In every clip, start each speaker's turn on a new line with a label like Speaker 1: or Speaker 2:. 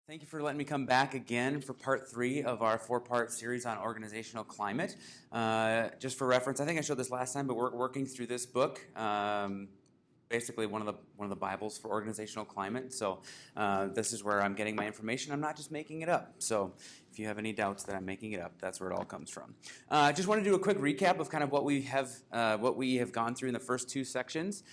Speaker 1: Thank you for letting me come back again for part 3 of our 4-part series on organizational climate. Just for reference, I think I showed this last time, but we're working through this book, basically one of the Bibles for organizational climate. So this is where I'm getting my information. I'm not just making it up. So if you have any doubts that I'm making it up, that's where it all comes from. Just want to do a quick recap of kind of what we have gone through in the first 2 sections.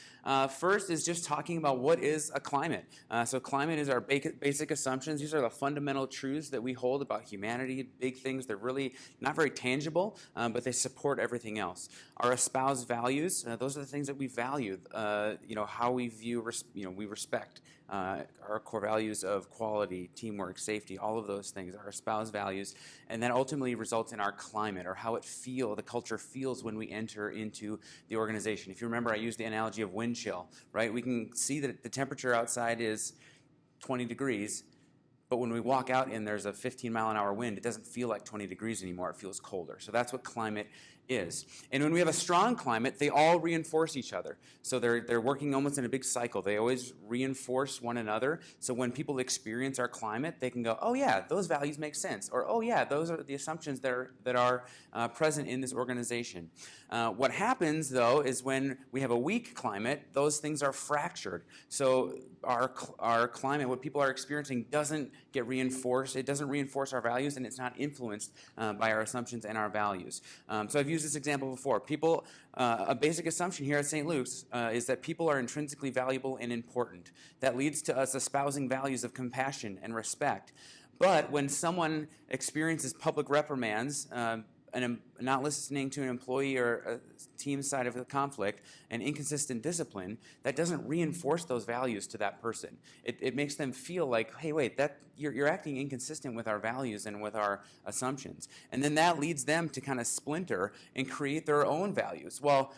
Speaker 1: First is just talking about what is a climate. So climate is our basic assumptions. These are the fundamental truths that we hold about humanity, big things. They're really not very tangible, but they support everything else. Our espoused values, those are the things that we value, how we view, we respect. Our core values of quality, teamwork, safety, all of those things, our espoused values, and that ultimately results in our climate, or how the culture feels when we enter into the organization. If you remember, I used the analogy of wind chill, right? We can see that the temperature outside is 20 degrees, but when we walk out and there's a 15-mile-an-hour wind, it doesn't feel like 20 degrees anymore. It feels colder. So that's what climate is. And when we have a strong climate, they all reinforce each other. So they're working almost in a big cycle. They always reinforce one another. So when people experience our climate, they can go, oh yeah, those values make sense. Or oh yeah, those are the assumptions that are present in this organization. What happens though is when we have a weak climate, those things are fractured. So our climate, what people are experiencing, doesn't get reinforced. It doesn't reinforce our values, and it's not influenced by our assumptions and our values. So I've used this example before. A basic assumption here at St. Luke's is that people are intrinsically valuable and important. That leads to us espousing values of compassion and respect. But when someone experiences public reprimands, and not listening to an employee or a team side of the conflict, and inconsistent discipline, that doesn't reinforce those values to that person. It makes them feel like, hey, wait, you're acting inconsistent with our values and with our assumptions. And then that leads them to kind of splinter and create their own values. Well,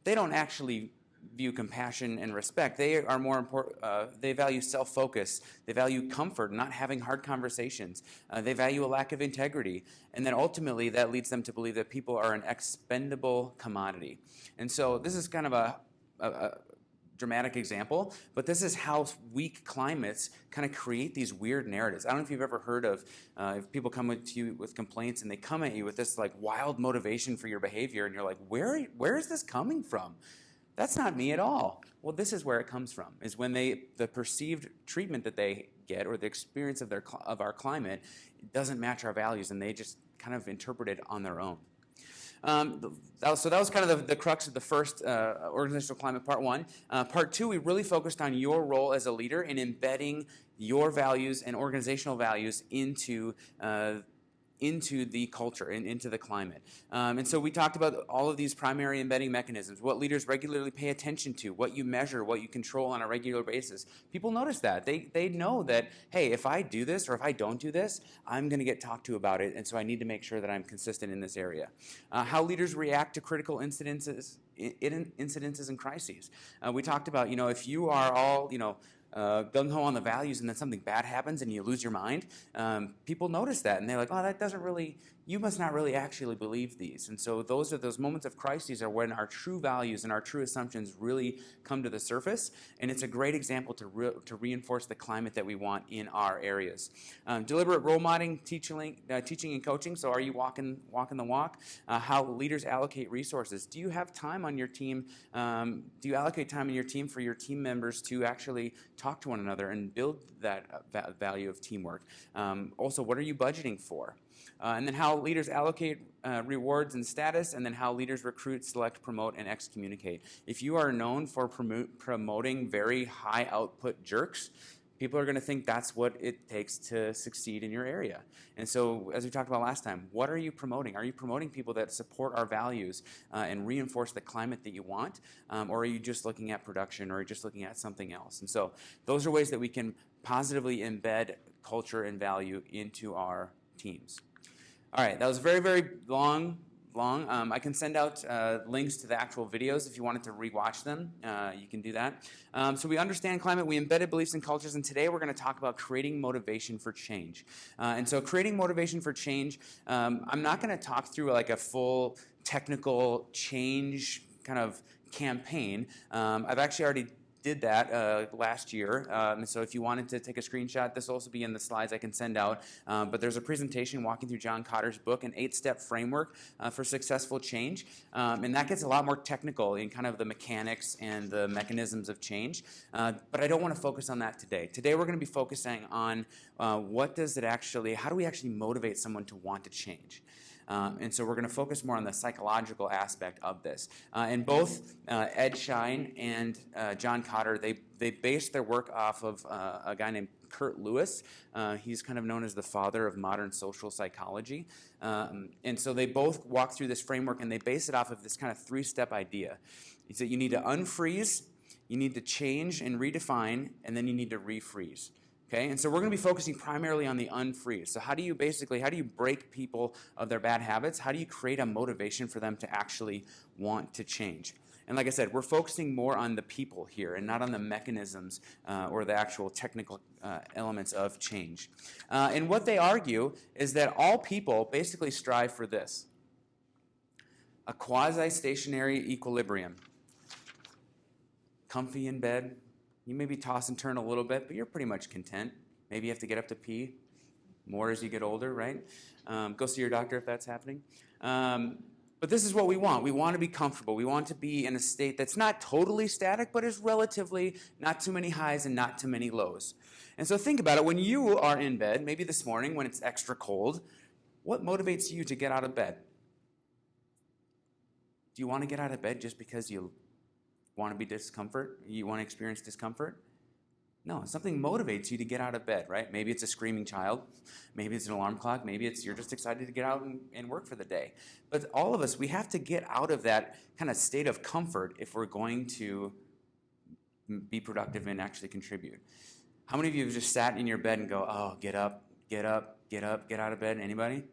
Speaker 1: they don't actually view compassion and respect. They are more important. They value self-focus. They value comfort, not having hard conversations. They value a lack of integrity. And then ultimately that leads them to believe that people are an expendable commodity. And so this is kind of a dramatic example, but this is how weak climates kind of create these weird narratives. I don't know if you've ever heard of if people come to you with complaints and they come at you with this like wild motivation for your behavior, and you're like, where is this coming from? That's not me at all. Well, this is where it comes from, is when the perceived treatment that they get, or the experience of our climate, doesn't match our values, and they just kind of interpret it on their own. So that was kind of the crux of the first organizational climate, part 1. Part 2, we really focused on your role as a leader in embedding your values and organizational values into the culture and into the climate. And so we talked about all of these primary embedding mechanisms, what leaders regularly pay attention to, what you measure, what you control on a regular basis. People notice that. They know that, hey, if I do this or if I don't do this, I'm going to get talked to about it, and so I need to make sure that I'm consistent in this area. How leaders react to critical incidences and crises. We talked about, if you are all, gung-ho on the values, and then something bad happens and you lose your mind, people notice that, and they're like, oh, you must not really actually believe these. And so those moments of crises are when our true values and our true assumptions really come to the surface, and it's a great example to reinforce the climate that we want in our areas. Deliberate role modeling, teaching and coaching. So are you walking the walk? How leaders allocate resources. Do you have time on your team? Do you allocate time in your team for your team members to actually talk to one another and build that value of teamwork? Also, what are you budgeting for? And then how leaders allocate rewards and status, and then how leaders recruit, select, promote, and excommunicate. If you are known for promoting very high output jerks, people are going to think that's what it takes to succeed in your area. And so, as we talked about last time, what are you promoting? Are you promoting people that support our values and reinforce the climate that you want? Or are you just looking at production, or are you just looking at something else? And so those are ways that we can positively embed culture and value into our teams. All right, that was very, very long. I can send out links to the actual videos if you wanted to rewatch them. You can do that. So we understand climate, we embedded beliefs and cultures, and today we're going to talk about creating motivation for change. And so creating motivation for change, I'm not going to talk through like a full technical change kind of campaign. I've actually already did that last year. So if you wanted to take a screenshot, this will also be in the slides I can send out. But there's a presentation walking through John Kotter's book, an 8-step framework for successful change. And that gets a lot more technical in kind of the mechanics and the mechanisms of change. But I don't want to focus on that today. Today we're going to be focusing on how do we actually motivate someone to want to change? And so we're going to focus more on the psychological aspect of this. And both Ed Schein and John Kotter, they based their work off of a guy named Kurt Lewis. He's kind of known as the father of modern social psychology. And so they both walk through this framework, and they base it off of this kind of 3-step idea. It's that you need to unfreeze, you need to change and redefine, and then you need to refreeze. Okay, and so we're going to be focusing primarily on the unfreeze. So how do you break people of their bad habits? How do you create a motivation for them to actually want to change? And like I said, we're focusing more on the people here and not on the mechanisms or the actual technical elements of change. And what they argue is that all people basically strive for this: a quasi-stationary equilibrium. Comfy in bed. You maybe toss and turn a little bit, but you're pretty much content. Maybe you have to get up to pee more as you get older, right? Go see your doctor if that's happening. But this is what we want. We want to be comfortable. We want to be in a state that's not totally static, but is relatively not too many highs and not too many lows. And so think about it. When you are in bed, maybe this morning when it's extra cold, what motivates you to get out of bed? Do you want to get out of bed just because you want to be discomfort? You want to experience discomfort? No, something motivates you to get out of bed, right? Maybe it's a screaming child. Maybe it's an alarm clock. Maybe it's you're just excited to get out and work for the day. But all of us, we have to get out of that kind of state of comfort if we're going to be productive and actually contribute. How many of you have just sat in your bed and go, oh, get up, get up, get up, get out of bed? Anybody?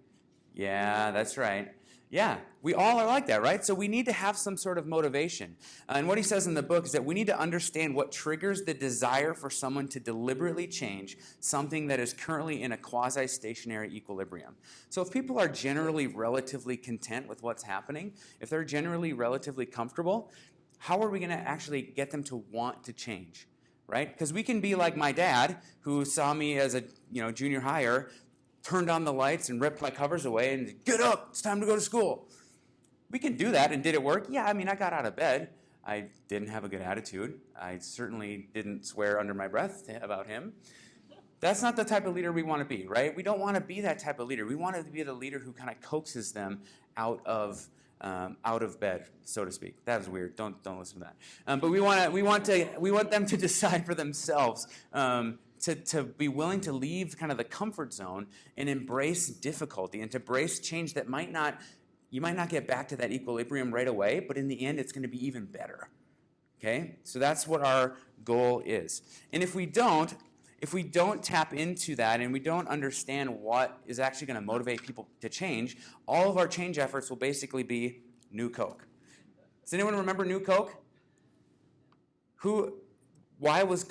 Speaker 1: Yeah, that's right. Yeah, we all are like that, right? So we need to have some sort of motivation. And what he says in the book is that we need to understand what triggers the desire for someone to deliberately change something that is currently in a quasi-stationary equilibrium. So if people are generally relatively content with what's happening, if they're generally relatively comfortable, how are we going to actually get them to want to change, right? Because we can be like my dad, who saw me as a junior higher, turned on the lights and ripped my covers away and get up, it's time to go to school. We can do that, and did it work? Yeah, I mean, I got out of bed. I didn't have a good attitude. I certainly didn't swear under my breath about him. That's not the type of leader we want to be, right? We don't want to be that type of leader. We want to be the leader who kind of coaxes them out of bed, so to speak. That was weird. Don't listen to that. But we want them to decide for themselves. To be willing to leave kind of the comfort zone and embrace difficulty and to embrace change that you might not get back to that equilibrium right away, but in the end it's going to be even better. Okay? So that's what our goal is. And if we don't tap into that and we don't understand what is actually going to motivate people to change, all of our change efforts will basically be New Coke. Does anyone remember New Coke? Why was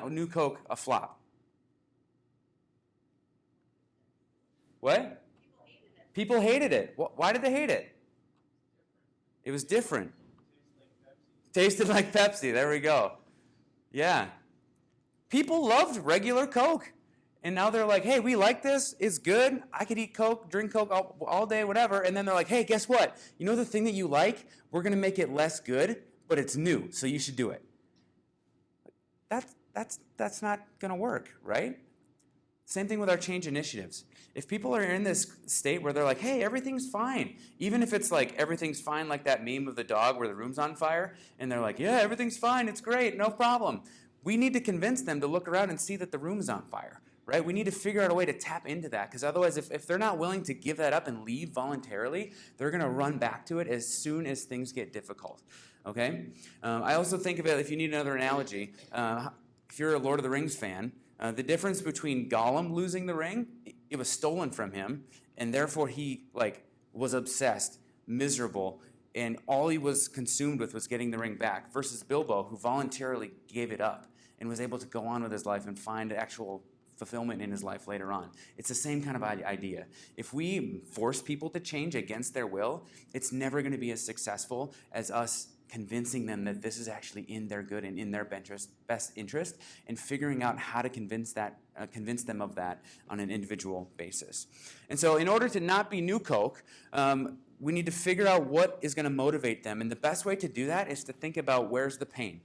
Speaker 1: New Coke a flop? What? People hated it. Why did they hate it? It was different. Tasted like Pepsi. There we go. Yeah. People loved regular Coke. And now they're like, hey, we like this. It's good. I could eat Coke, drink Coke all day, whatever. And then they're like, hey, guess what? You know the thing that you like? We're going to make it less good, but it's new, so you should do it. That's not going to work, right? Same thing with our change initiatives. If people are in this state where they're like, hey, everything's fine, even if it's like everything's fine, like that meme of the dog where the room's on fire, and they're like, yeah, everything's fine, it's great, no problem. We need to convince them to look around and see that the room's on fire, right? We need to figure out a way to tap into that, because otherwise, if they're not willing to give that up and leave voluntarily, they're going to run back to it as soon as things get difficult, okay? I also think of it, if you need another analogy, if you're a Lord of the Rings fan, the difference between Gollum losing the ring, it was stolen from him, and therefore he was obsessed, miserable, and all he was consumed with was getting the ring back, versus Bilbo, who voluntarily gave it up and was able to go on with his life and find actual fulfillment in his life later on. It's the same kind of idea. If we force people to change against their will, it's never going to be as successful as us convincing them that this is actually in their good and in their best interest, and figuring out how to convince them of that on an individual basis. And so in order to not be new Coke, we need to figure out what is going to motivate them. And the best way to do that is to think about where's the pain.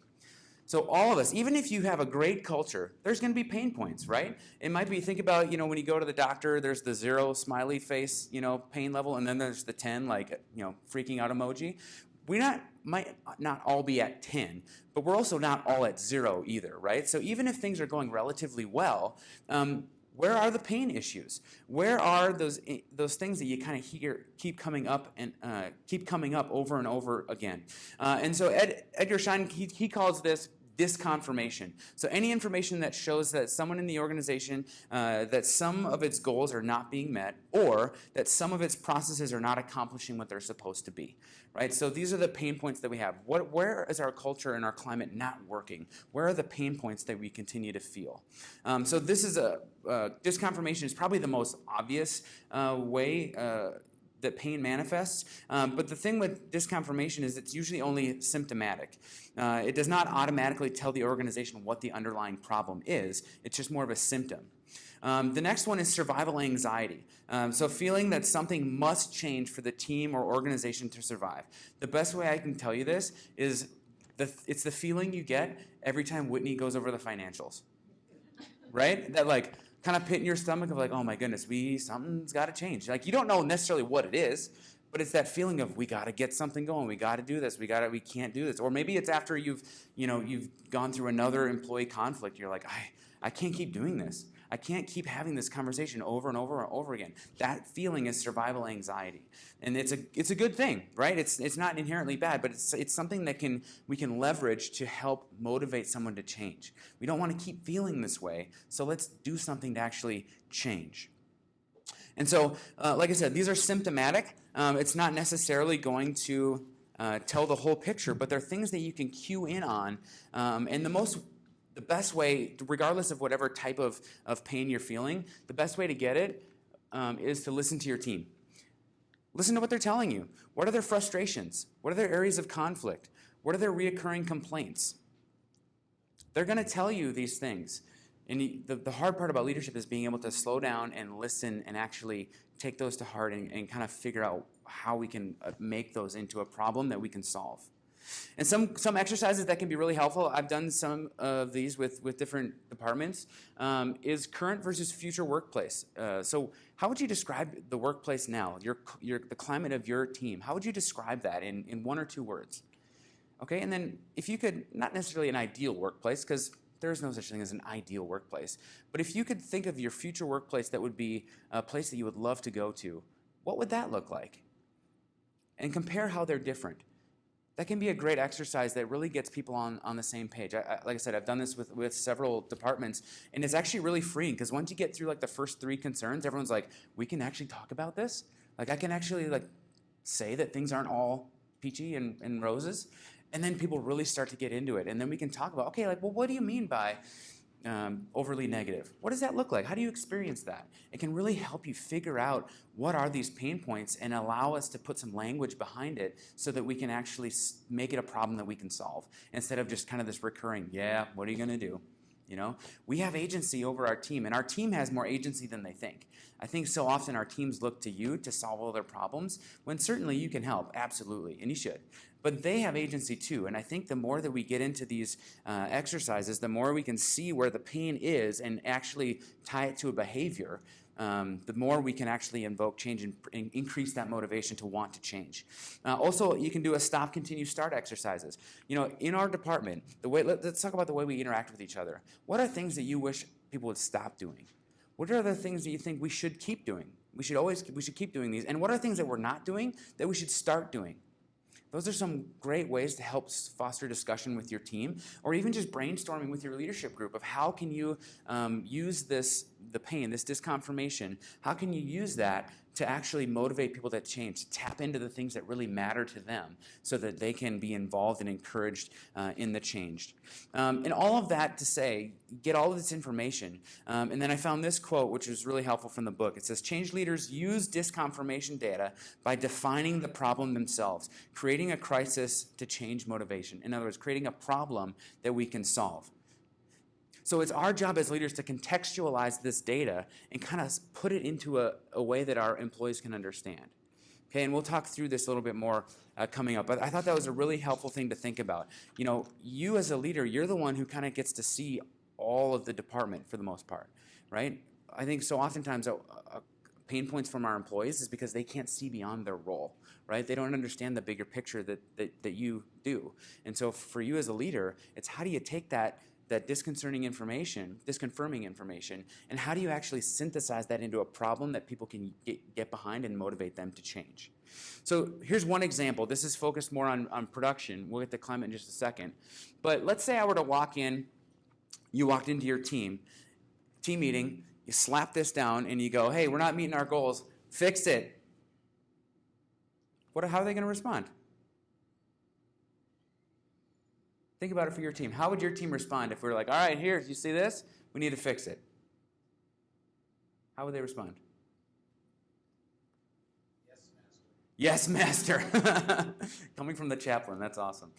Speaker 1: So all of us, even if you have a great culture, there's going to be pain points, right? It might be, think about, when you go to the doctor, there's the 0 smiley face, pain level, and then there's the 10, freaking out emoji. We might not all be at 10, but we're also not all at 0 either, right? So even if things are going relatively well, where are the pain issues? Where are those things that you kind of hear keep coming up over and over again? And so Edgar Schein, he calls this disconfirmation. So any information that shows that someone in the organization, that some of its goals are not being met, or that some of its processes are not accomplishing what they're supposed to be, right? So these are the pain points that we have. Where is our culture and our climate not working? Where are the pain points that we continue to feel? So this is disconfirmation is probably the most obvious way that pain manifests. But the thing with disconfirmation is it's usually only symptomatic. It does not automatically tell the organization what the underlying problem is. It's just more of a symptom. The next one is survival anxiety. So feeling that something must change for the team or organization to survive. The best way I can tell you this is it's the feeling you get every time Whitney goes over the financials, right? That kind of pit in your stomach of oh my goodness, something's got to change. You don't know necessarily what it is, but it's that feeling of we got to get something going. We got to do this. We can't do this. Or maybe it's after you've gone through another employee conflict. You're like, I can't keep doing this. I can't keep having this conversation over and over and over again. That feeling is survival anxiety, and it's a good thing, right? It's not inherently bad, but it's something that we can leverage to help motivate someone to change. We don't want to keep feeling this way, so let's do something to actually change. And so, like I said, these are symptomatic. It's not necessarily going to tell the whole picture, but they're things that you can cue in on, and the best way, regardless of whatever type of pain you're feeling, the best way to get it is to listen to your team. Listen to what they're telling you. What are their frustrations? What are their areas of conflict? What are their reoccurring complaints? They're going to tell you these things. And the hard part about leadership is being able to slow down and listen and actually take those to heart and kind of figure out how we can make those into a problem that we can solve. And some exercises that can be really helpful, I've done some of these with different departments, is current versus future workplace. So how would you describe the workplace now, the climate of your team? How would you describe that in 1 or 2 words? Okay, and then if you could, not necessarily an ideal workplace, because there is no such thing as an ideal workplace, but if you could think of your future workplace that would be a place that you would love to go to, what would that look like? And compare how they're different. That can be a great exercise that really gets people on the same page. Like I said, I've done this with several departments, and it's actually really freeing, because once you get through the first 3 concerns, everyone's like, we can actually talk about this? I can actually say that things aren't all peachy and roses, and then people really start to get into it, and then we can talk about, okay, well, what do you mean by overly negative? What does that look like? How do you experience that? It can really help you figure out what are these pain points and allow us to put some language behind it so that we can actually make it a problem that we can solve, instead of just kind of this recurring, yeah, what are you going to do? We have agency over our team, and our team has more agency than they think. I think so often our teams look to you to solve all their problems, when certainly you can help, absolutely, and you should. But they have agency too, and I think the more that we get into these exercises, the more we can see where the pain is and actually tie it to a behavior, the more we can actually invoke change and increase that motivation to want to change. Also, you can do a stop, continue, start exercises. In our department, let's talk about the way we interact with each other. What are things that you wish people would stop doing? What are the things that you think we should keep doing? We should keep doing these. And what are things that we're not doing that we should start doing? Those are some great ways to help foster discussion with your team, or even just brainstorming with your leadership group of how can you use the pain, this disconfirmation, how can you use that to actually motivate people to change, to tap into the things that really matter to them so that they can be involved and encouraged in the change. And all of that to say, get all of this information. And then I found this quote, which was really helpful from the book. It says, change leaders use disconfirmation data by defining the problem themselves, creating a crisis to change motivation. In other words, creating a problem that we can solve. So it's our job as leaders to contextualize this data and kind of put it into a way that our employees can understand. Okay, and we'll talk through this a little bit more coming up. But I thought that was a really helpful thing to think about. You know, you as a leader, you're the one who kind of gets to see all of the department for the most part, right? I think so oftentimes pain points from our employees is because they can't see beyond their role, right? They don't understand the bigger picture that you do. And so for you as a leader, it's how do you take that disconcerting information, disconfirming information, and how do you actually synthesize that into a problem that people can get behind and motivate them to change? So here's one example. This is focused more on production. We'll get to climate in just a second. But let's say I were to walk in, you walked into your team meeting, you slap this down and you go, hey, we're not meeting our goals, fix it. How are they going to respond? Think about it for your team. How would your team respond if we were like, all right, here, you see this? We need to fix it. How would they respond? Yes, master. Yes, master. Coming from the chaplain, that's awesome.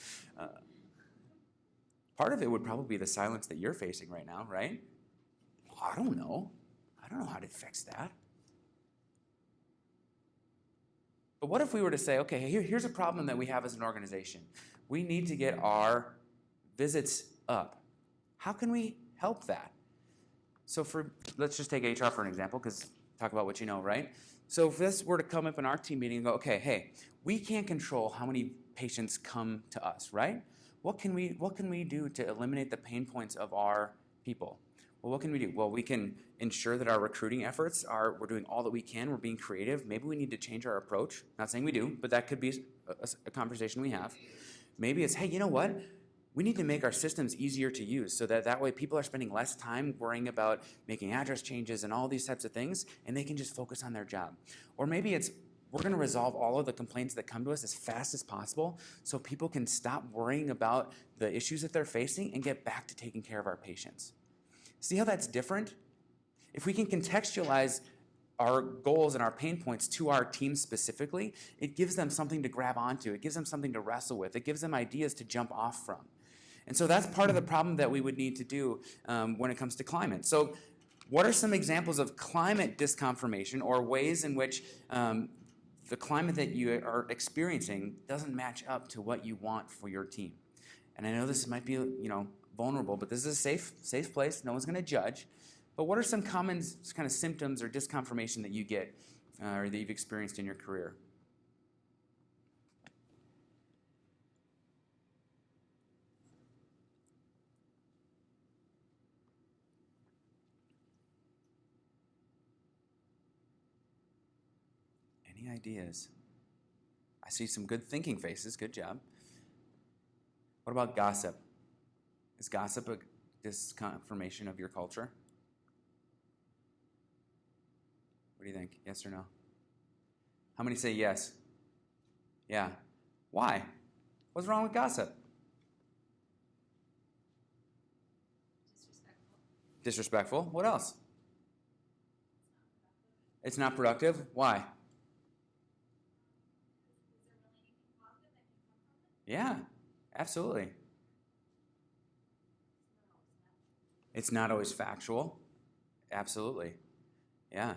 Speaker 1: Part of it would probably be the silence that you're facing right now, right? I don't know. I don't know how to fix that. But what if we were to say, okay, here's a problem that we have as an organization. We need to get our visits up. How can we help that? So let's just take HR for an example, because talk about what you know, right? So if this were to come up in our team meeting and go, okay, hey, we can't control how many patients come to us, right? What can we do to eliminate the pain points of our people? Well, what can we do? Well, we can ensure that our recruiting efforts we're doing all that we can, we're being creative. Maybe we need to change our approach. Not saying we do, but that could be a conversation we have. Maybe it's, hey, you know what? We need to make our systems easier to use so that way people are spending less time worrying about making address changes and all these types of things, and they can just focus on their job. Or maybe it's, we're going to resolve all of the complaints that come to us as fast as possible so people can stop worrying about the issues that they're facing and get back to taking care of our patients. See how that's different? If we can contextualize our goals and our pain points to our team specifically, it gives them something to grab onto. It gives them something to wrestle with. It gives them ideas to jump off from. And so that's part of the problem that we would need to do when it comes to climate. So what are some examples of climate disconfirmation or ways in which the climate that you are experiencing doesn't match up to what you want for your team? And I know this might be, vulnerable, but this is a safe place. No one's going to judge. But what are some common kind of symptoms or disconfirmation that you get or that you've experienced in your career? Any ideas? I see some good thinking faces. Good job. What about gossip? Is gossip a disconfirmation of your culture? What do you think? Yes or no? How many say yes? Yeah. Why? What's wrong with gossip? Disrespectful. What else? It's not productive. Why? Yeah, absolutely. It's not always factual. Absolutely. Yeah.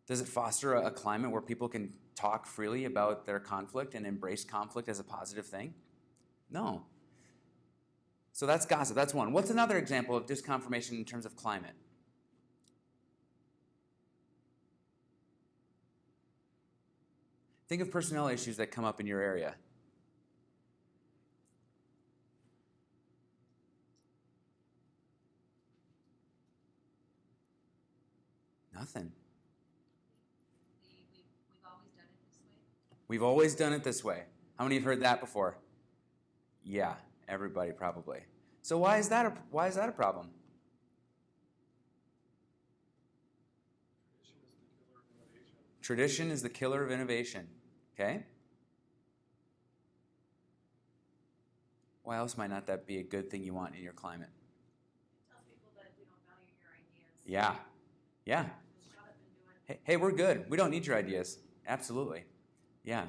Speaker 1: Does it foster a climate where people can talk freely about their conflict and embrace conflict as a positive thing? No. So that's gossip. That's one. What's another example of disconfirmation in terms of climate? Think of personnel issues that come up in your area. Nothing. We've always done it this way. How many have heard that before? Yeah, everybody probably. So why is that a problem? Tradition is the killer of innovation. Okay? Why else might not that be a good thing you want in your climate?
Speaker 2: It tells people that we don't value your ideas.
Speaker 1: Yeah. Yeah.
Speaker 2: Just shut up and do it.
Speaker 1: Hey, we're good. We don't need your ideas. Absolutely. Yeah.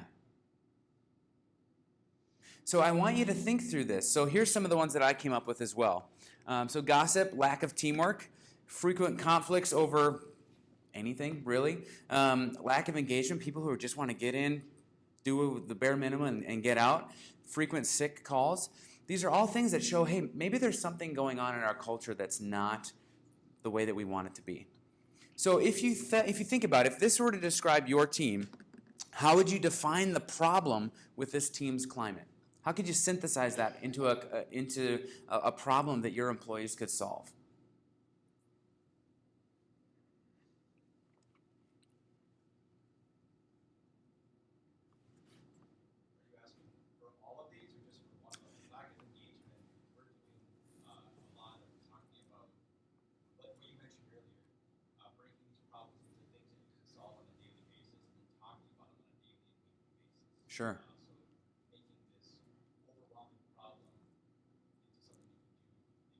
Speaker 1: So I want you to think through this. So here's some of the ones that I came up with as well. So gossip, lack of teamwork, frequent conflicts over anything, really. Lack of engagement, people who just want to get in, do the bare minimum and get out. Frequent sick calls. These are all things that show, hey, maybe there's something going on in our culture that's not the way that we want it to be. So if you think about it, if this were to describe your team, how would you define the problem with this team's climate? How could you synthesize that into a problem that your employees could solve?
Speaker 3: Are you asking for all of these or just for one of them? Lack of engagement, we're doing a lot of talking about what you mentioned earlier, breaking these problems into things that you can solve on a daily basis and then talking about them on a daily and weekly basis.
Speaker 1: Sure.
Speaker 3: So making this overwhelming problem into something you can do,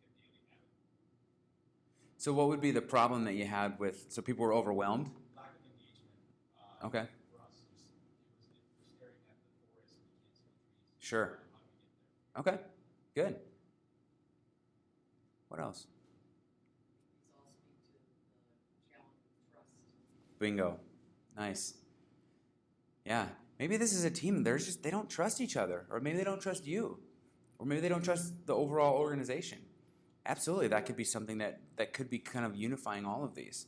Speaker 3: make a daily habit.
Speaker 1: So what would be the problem that you had with, so people were overwhelmed?
Speaker 3: Lack of engagement.
Speaker 1: Okay.
Speaker 3: For us, we're staring at the forest and we can't see the trees.
Speaker 1: Sure.
Speaker 3: How do we get there?
Speaker 1: Okay, good. What else?
Speaker 2: These all speak to the challenge of trust.
Speaker 1: Bingo. Nice. Yeah. Maybe this is a team, they don't trust each other, or maybe they don't trust you, or maybe they don't trust the overall organization. Absolutely, that could be something that could be kind of unifying all of these.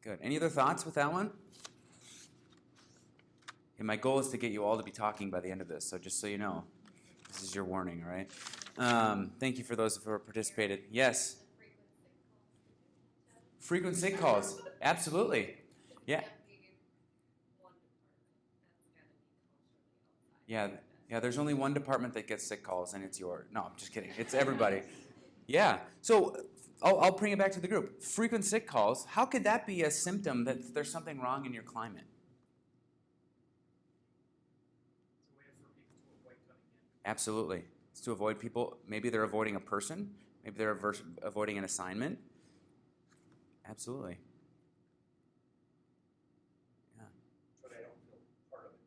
Speaker 1: Good. Any other thoughts with that one? And my goal is to get you all to be talking by the end of this, so just so you know, this is your warning, all right? Thank you for those who have participated. Yes? Frequent sick calls. Absolutely. Yeah. Yeah, there's only one department that gets sick calls, and it's yours. No, I'm just kidding. It's everybody. Yeah. So I'll bring it back to the group. Frequent sick calls, how could that be a symptom that there's something wrong in your climate?
Speaker 3: It's a way for people to avoid coming in.
Speaker 1: Absolutely. It's to avoid people. Maybe they're avoiding a person. Maybe they're avoiding an assignment. Absolutely. Yeah.
Speaker 3: So they don't feel part of it.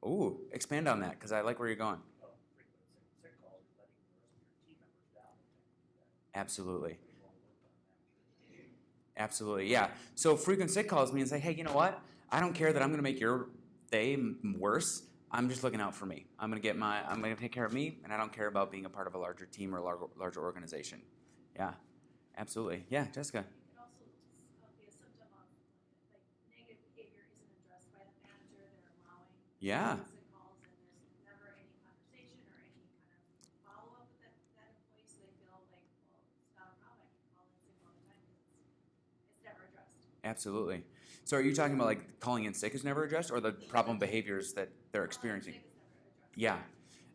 Speaker 1: Ooh, expand on that, because I like where you're going.
Speaker 3: Frequent sick calls, you're letting the rest of your team members down.
Speaker 1: Absolutely.
Speaker 3: We won't work on that.
Speaker 1: Absolutely, yeah. So frequent sick calls means like, hey, you know what? I don't care that I'm going to make your day worse. I'm just looking out for me. I'm going to take care of me, and I don't care about being a part of a larger team or larger organization. Yeah, absolutely. Yeah, Jessica.
Speaker 2: It could also just be a symptom of like negative behavior isn't addressed by the manager. They're allowing
Speaker 1: Yeah.
Speaker 2: sick calls, and there's never any conversation or any kind of follow up with that employee, so they feel like, well, it's not a problem. I can call in sick all the time because it's never addressed.
Speaker 1: Absolutely. So are you talking about like calling in sick is never addressed, or the problem behaviors that they're experiencing?
Speaker 2: Sick is never addressed.
Speaker 1: Yeah.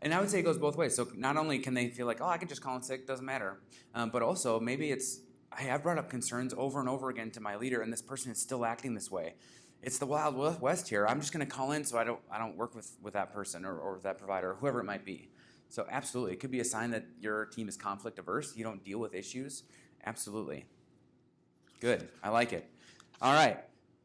Speaker 1: And I would say it goes both ways. So not only can they feel like, oh, I can just call in sick, doesn't matter, but also maybe it's, hey, I've brought up concerns over and over again to my leader, and this person is still acting this way. It's the Wild West here. I'm just going to call in so I don't work with that person or that provider or whoever it might be. So absolutely, it could be a sign that your team is conflict averse. You don't deal with issues. Absolutely. Good. I like it. All right.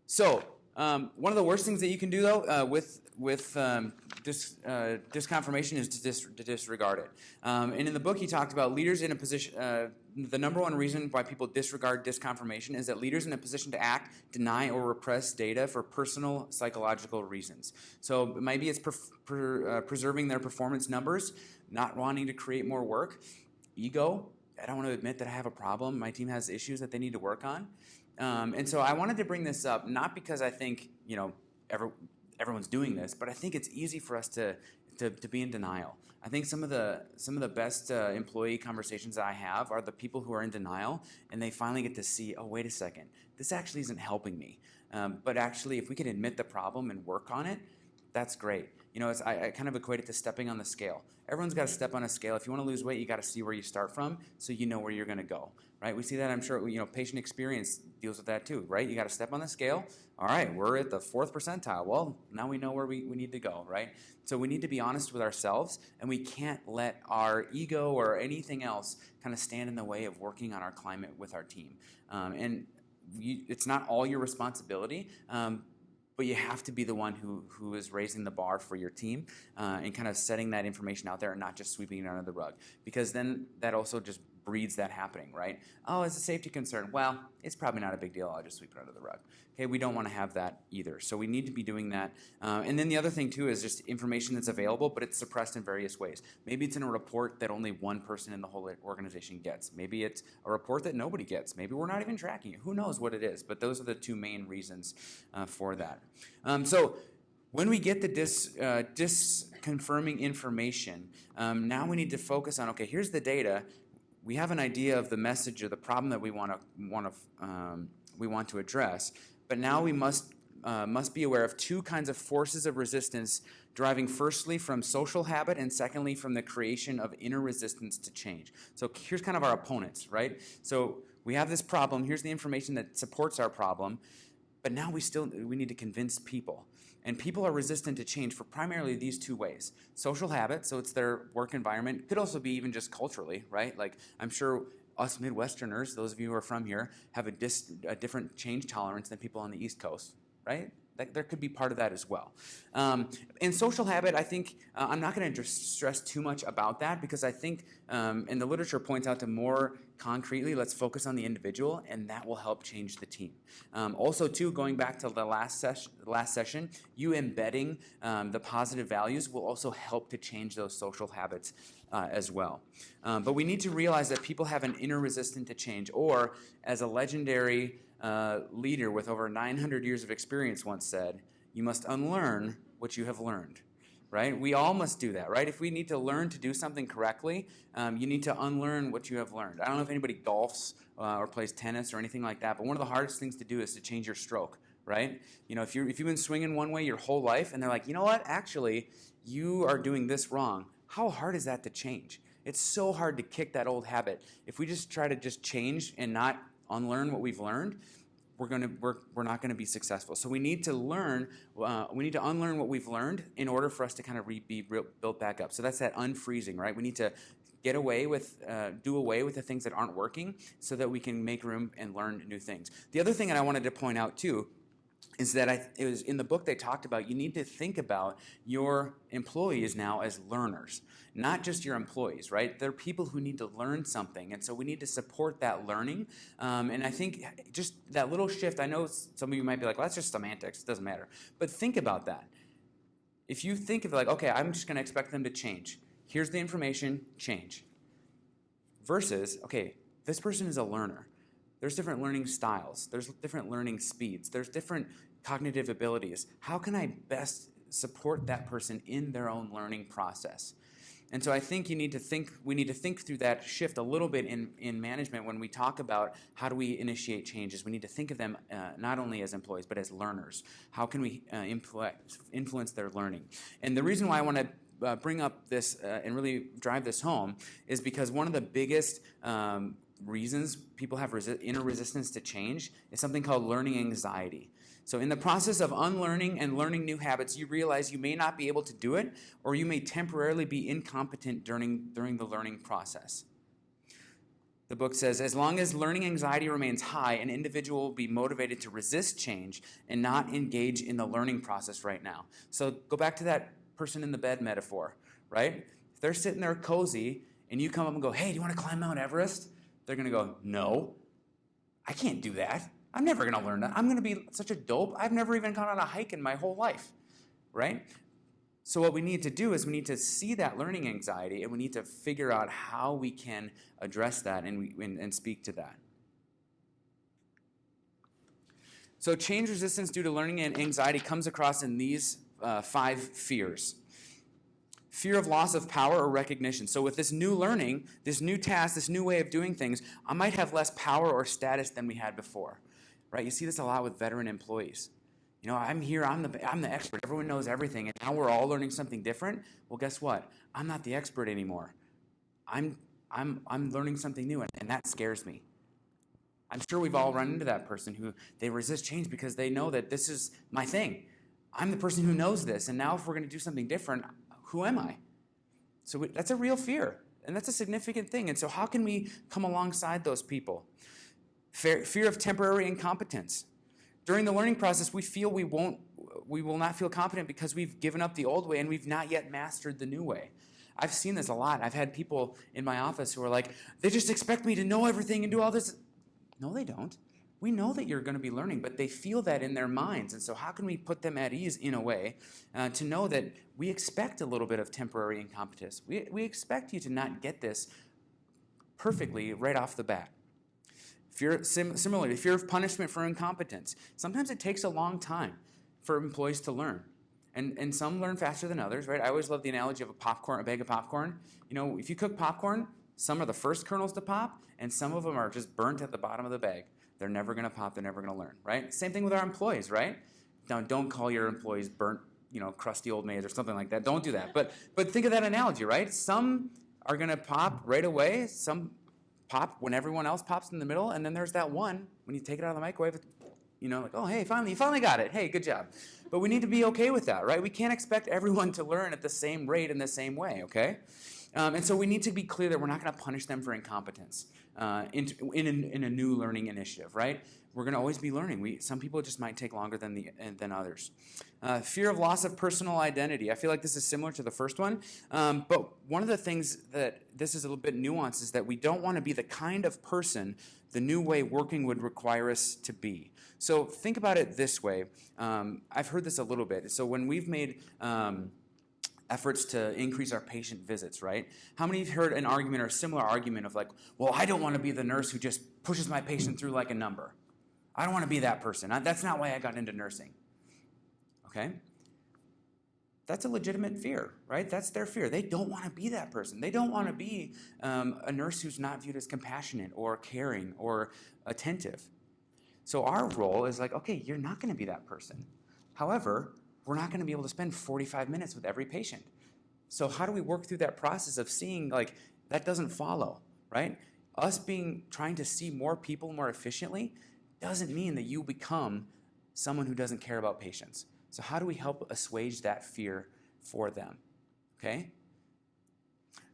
Speaker 1: So one of the worst things that you can do though with disconfirmation is to disregard it. And in the book, he talked about leaders in a position. The number one reason why people disregard disconfirmation is that leaders in a position to act deny or repress data for personal psychological reasons. So maybe it's preserving their performance numbers, not wanting to create more work, ego. I don't want to admit that I have a problem. My team has issues that they need to work on. And so I wanted to bring this up, not because I think, everyone's doing this, but I think it's easy for us to be in denial. I think some of the best employee conversations that I have are the people who are in denial, and they finally get to see, oh, wait a second, this actually isn't helping me. But actually, if we can admit the problem and work on it, that's great. I kind of equate it to stepping on the scale. Everyone's got to step on a scale. If you want to lose weight, you got to see where you start from so you know where you're going to go, right? We see that, I'm sure, patient experience deals with that too, right? You got to step on the scale. All right, we're at the 4th percentile. Well, now we know where we need to go, right? So we need to be honest with ourselves, and we can't let our ego or anything else kind of stand in the way of working on our climate with our team. It's not all your responsibility, but you have to be the one who is raising the bar for your team and kind of setting that information out there and not just sweeping it under the rug. Because then that also just breeds that happening, right? Oh, it's a safety concern. Well, it's probably not a big deal. I'll just sweep it under the rug. Okay, we don't want to have that either. So we need to be doing that. And then the other thing too is just information that's available, but it's suppressed in various ways. Maybe it's in a report that only one person in the whole organization gets. Maybe it's a report that nobody gets. Maybe we're not even tracking it. Who knows what it is? But those are the two main reasons for that. So when we get the disconfirming information, now we need to focus on, okay, here's the data. We have an idea of the message or the problem that we want to address, but now we must be aware of two kinds of forces of resistance deriving firstly from social habit and secondly from the creation of inner resistance to change. So here's kind of our opponents, right? So we have this problem. Here's the information that supports our problem, but now we need to convince people. And people are resistant to change for primarily these two ways. Social habit, so it's their work environment. It could also be even just culturally, right? Like I'm sure us Midwesterners, those of you who are from here, have a different change tolerance than people on the East Coast, right? There could be part of that as well. In social habit, I think I'm not going to stress too much about that because I think, and the literature points out to more concretely, let's focus on the individual, and that will help change the team. Also, too, going back to the last session, you embedding the positive values will also help to change those social habits as well. But we need to realize that people have an inner resistance to change, or as a legendary leader with over 900 years of experience once said, you must unlearn what you have learned, right? We all must do that, right? If we need to learn to do something correctly, you need to unlearn what you have learned. I don't know if anybody golfs or plays tennis or anything like that, but one of the hardest things to do is to change your stroke, right? If you've been swinging one way your whole life and they're like, you know what, actually, you are doing this wrong. How hard is that to change? It's so hard to kick that old habit. If we just try to just change and not unlearn what we've learned, we're not going to be successful. So we need to unlearn what we've learned in order for us to kind of be built back up. So that's that unfreezing, right? We need to do away with the things that aren't working so that we can make room and learn new things. The other thing that I wanted to point out too is that it was in the book they talked about you need to think about your employees now as learners, not just your employees, right? They're people who need to learn something, and so we need to support that learning. And I think just that little shift, I know some of you might be like, well, that's just semantics, it doesn't matter. But think about that. If you think of it like, okay, I'm just going to expect them to change. Here's the information, change. Versus, okay, this person is a learner. There's different learning styles. There's different learning speeds. There's different cognitive abilities. How can I best support that person in their own learning process? And so I think we need to think through that shift a little bit in management when we talk about how do we initiate changes. We need to think of them not only as employees, but as learners. How can we influence their learning? And the reason why I want to bring up this and really drive this home is because one of the biggest reasons people have inner resistance to change is something called learning anxiety. So in the process of unlearning and learning new habits, you realize you may not be able to do it, or you may temporarily be incompetent during the learning process. The book says, as long as learning anxiety remains high, an individual will be motivated to resist change and not engage in the learning process right now. So go back to that person in the bed metaphor, right? If they're sitting there cozy and you come up and go, hey, do you want to climb Mount Everest? They're going to go, no, I can't do that. I'm never going to learn that. I'm going to be such a dope. I've never even gone on a hike in my whole life, right? So what we need to do is we need to see that learning anxiety, and we need to figure out how we can address that and speak to that. So change resistance due to learning and anxiety comes across in these 5 fears. Fear of loss of power or recognition. So with this new learning, this new task, this new way of doing things, I might have less power or status than we had before, right? You see this a lot with veteran employees. You know, I'm here, I'm the expert. Everyone knows everything, and now we're all learning something different. Well, guess what? I'm not the expert anymore. I'm learning something new, and that scares me. I'm sure we've all run into that person who they resist change because they know that this is my thing. I'm the person who knows this, and now if we're going to do something different, who am I? So that's a real fear, and that's a significant thing. And so how can we come alongside those people? Fear of temporary incompetence. During the learning process, we feel we will not feel competent because we've given up the old way and we've not yet mastered the new way. I've seen this a lot. I've had people in my office who are like, they just expect me to know everything and do all this. No, they don't. We know that you're going to be learning, but they feel that in their minds. And so how can we put them at ease in a way to know that we expect a little bit of temporary incompetence? We expect you to not get this perfectly right off the bat. Similarly, fear of punishment for incompetence. Sometimes it takes a long time for employees to learn. And some learn faster than others, right? I always love the analogy of a bag of popcorn. You know, if you cook popcorn, some are the first kernels to pop, and some of them are just burnt at the bottom of the bag. They're never going to pop. They're never going to learn, right? Same thing with our employees, right? Now, don't call your employees burnt, crusty old maids or something like that. Don't do that. But think of that analogy, right? Some are going to pop right away. Some pop when everyone else pops in the middle, and then there's that one when you take it out of the microwave. Like, oh, hey, you finally got it. Hey, good job. But we need to be okay with that, right? We can't expect everyone to learn at the same rate in the same way, okay? And so we need to be clear that we're not going to punish them for incompetence in a new learning initiative, right? We're going to always be learning. Some people just might take longer than others. Fear of loss of personal identity. I feel like this is similar to the first one, but one of the things that this is a little bit nuanced is that we don't want to be the kind of person the new way working would require us to be. So think about it this way. I've heard this a little bit. So when we've made efforts to increase our patient visits, right? How many have heard an argument or a similar argument of like, well, I don't want to be the nurse who just pushes my patient through like a number. I don't want to be that person. That's not why I got into nursing. Okay? That's a legitimate fear, right? That's their fear. They don't want to be that person. They don't want to be a nurse who's not viewed as compassionate or caring or attentive. So our role is like, okay, you're not going to be that person. However, we're not going to be able to spend 45 minutes with every patient. So how do we work through that process of seeing like that doesn't follow, right? Us trying to see more people more efficiently doesn't mean that you become someone who doesn't care about patients. So how do we help assuage that fear for them, okay?